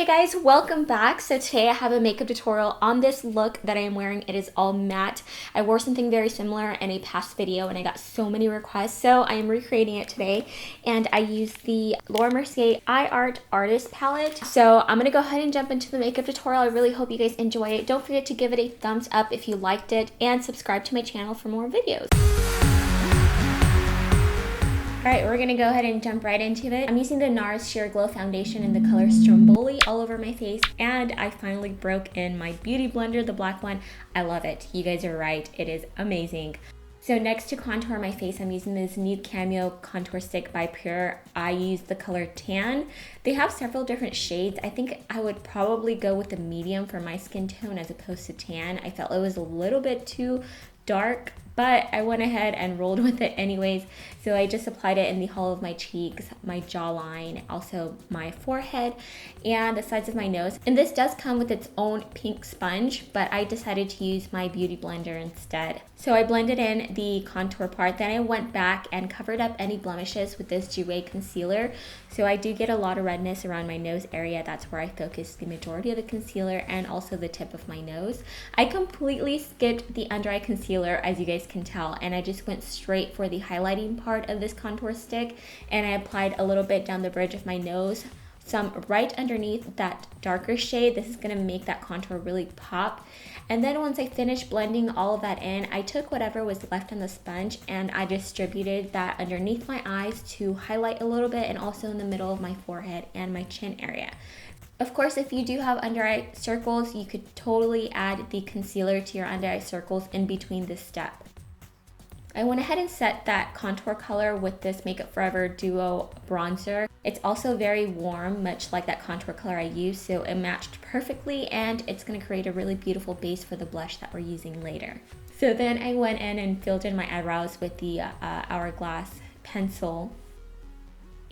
Hey guys, welcome back. So today I have a makeup tutorial on this look that I am wearing. It is all matte. I wore something very similar in a past video and I got so many requests, so I am recreating it today. And I used the Laura Mercier Eye Artist palette. So I'm gonna go ahead and jump into the makeup tutorial. I really hope you guys enjoy it. Don't forget to give it a thumbs up if you liked it and subscribe to my channel for more videos. Alright, we're gonna go ahead and jump right into it. I'm using the NARS Sheer Glow Foundation in the color Stromboli all over my face, and I finally broke in my beauty blender, the black one. I love it. You guys are right, it is amazing. So next to contour my face, I'm using this Nude Cameo Contour Stick by Prim. I use the color Tan. They have several different shades. I think I would probably go with the medium for my skin tone as opposed to tan. I felt it was a little bit too dark, but I went ahead and rolled with it anyways. So I just applied it in the hollow of my cheeks, my jawline, also my forehead, and the sides of my nose. And this does come with its own pink sponge, but I decided to use my beauty blender instead. So I blended in the contour part, then I went back and covered up any blemishes with this Jouer concealer. So I do get a lot of redness around my nose area. That's where I focus the majority of the concealer and also the tip of my nose. I completely skipped the under eye concealer, as you guys can tell, and I just went straight for the highlighting part of this contour stick, and I applied a little bit down the bridge of my nose, some right underneath that darker shade. This is going to make that contour really pop. And then once I finished blending all of that in, I took whatever was left on the sponge and I distributed that underneath my eyes to highlight a little bit, and also in the middle of my forehead and my chin area. Of course, if you do have under eye circles, you could totally add the concealer to your under eye circles in between this step. I went ahead and set that contour color with this Makeup Forever Duo bronzer. It's also very warm, much like that contour color I used, so it matched perfectly, and it's going to create a really beautiful base for the blush that we're using later. So then I went in and filled in my eyebrows with the Hourglass pencil,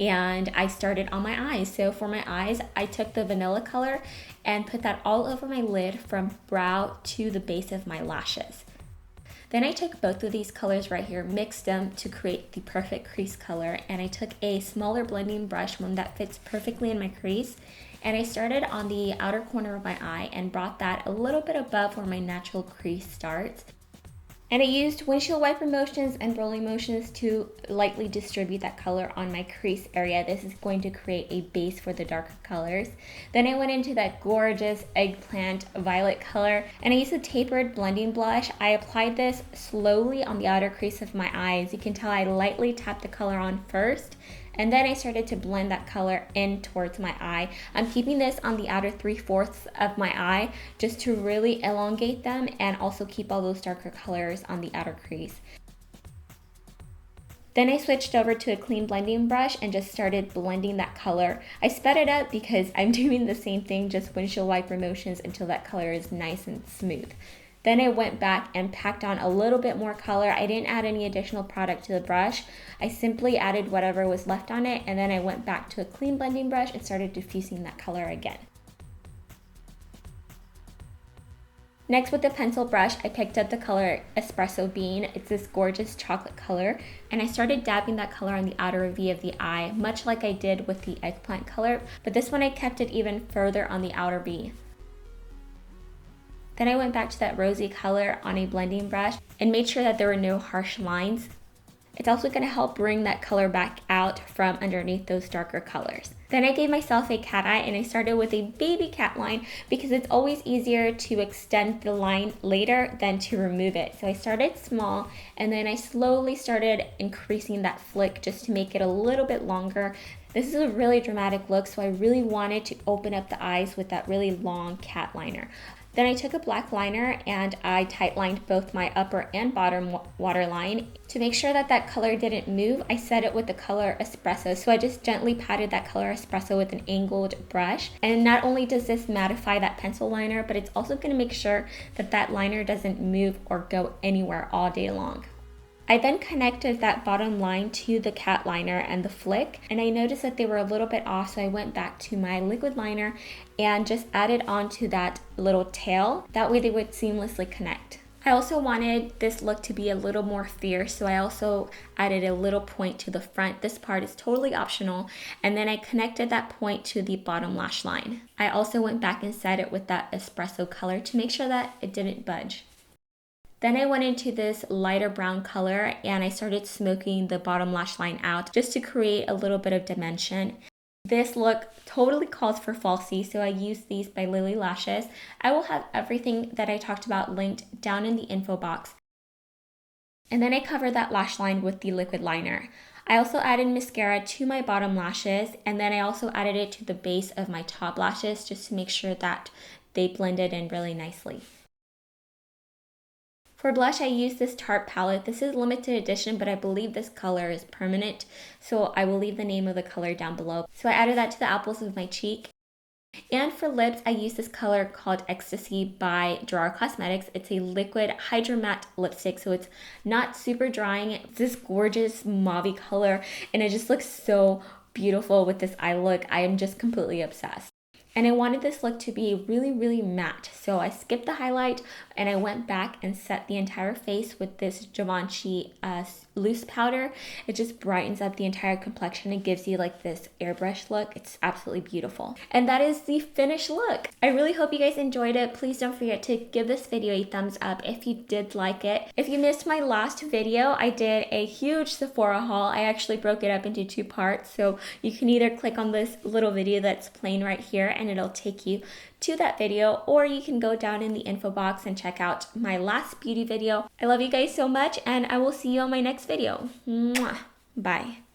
and I started on my eyes. So for my eyes, I took the vanilla color and put that all over my lid from brow to the base of my lashes. Then I took both of these colors right here, mixed them to create the perfect crease color, and I took a smaller blending brush, one that fits perfectly in my crease, and I started on the outer corner of my eye and brought that a little bit above where my natural crease starts. And I used windshield wiper motions and rolling motions to lightly distribute that color on my crease area. This is going to create a base for the darker colors. Then I went into that gorgeous eggplant violet color, and I used a tapered blending blush. I applied this slowly on the outer crease of my eyes. You can tell I lightly tapped the color on first, and then I started to blend that color in towards my eye. I'm keeping this on the outer 3/4 of my eye just to really elongate them and also keep all those darker colors on the outer crease. Then I switched over to a clean blending brush and just started blending that color. I sped it up because I'm doing the same thing, just windshield wiper motions until that color is nice and smooth. Then I went back and packed on a little bit more color. I didn't add any additional product to the brush. I simply added whatever was left on it, and then I went back to a clean blending brush and started diffusing that color again. Next, with the pencil brush, I picked up the color Espresso Bean. It's this gorgeous chocolate color, and I started dabbing that color on the outer V of the eye, much like I did with the eggplant color, but this one I kept it even further on the outer V. Then I went back to that rosy color on a blending brush and made sure that there were no harsh lines. It's also going to help bring that color back out from underneath those darker colors. Then I gave myself a cat eye, and I started with a baby cat line because it's always easier to extend the line later than to remove it. So I started small, and then I slowly started increasing that flick just to make it a little bit longer. This is a really dramatic look, so I really wanted to open up the eyes with that really long cat liner. Then I took a black liner and I tight lined both my upper and bottom waterline. To make sure that that color didn't move, I set it with the color Espresso. So I just gently patted that color Espresso with an angled brush. And not only does this mattify that pencil liner, but it's also going to make sure that that liner doesn't move or go anywhere all day long. I then connected that bottom line to the cat liner and the flick, and I noticed that they were a little bit off, so I went back to my liquid liner and just added onto that little tail. That way they would seamlessly connect. I also wanted this look to be a little more fierce, so I also added a little point to the front. This part is totally optional, and then I connected that point to the bottom lash line. I also went back and set it with that espresso color to make sure that it didn't budge. Then I went into this lighter brown color and I started smoking the bottom lash line out just to create a little bit of dimension. This look totally calls for falsies, so I used these by Lily Lashes. I will have everything that I talked about linked down in the info box. And then I covered that lash line with the liquid liner. I also added mascara to my bottom lashes, and then I also added it to the base of my top lashes just to make sure that they blended in really nicely. For blush, I used this Tarte palette. This is limited edition, but I believe this color is permanent, so I will leave the name of the color down below. So I added that to the apples of my cheek. And for lips, I used this color called Ecstasy by Gerard Cosmetics. It's a liquid hydro matte lipstick, so it's not super drying. It's this gorgeous mauve color, and it just looks so beautiful with this eye look. I am just completely obsessed. And I wanted this look to be really, really matte. So I skipped the highlight and I went back and set the entire face with this Givenchy loose powder. It just brightens up the entire complexion. It gives you like this airbrush look. It's absolutely beautiful. And that is the finished look. I really hope you guys enjoyed it. Please don't forget to give this video a thumbs up if you did like it. If you missed my last video, I did a huge Sephora haul. I actually broke it up into 2 parts. So you can either click on this little video that's playing right here and it'll take you to that video, or you can go down in the info box and check out my last beauty video. I love you guys so much, and I will see you on my next video. Mwah. Bye.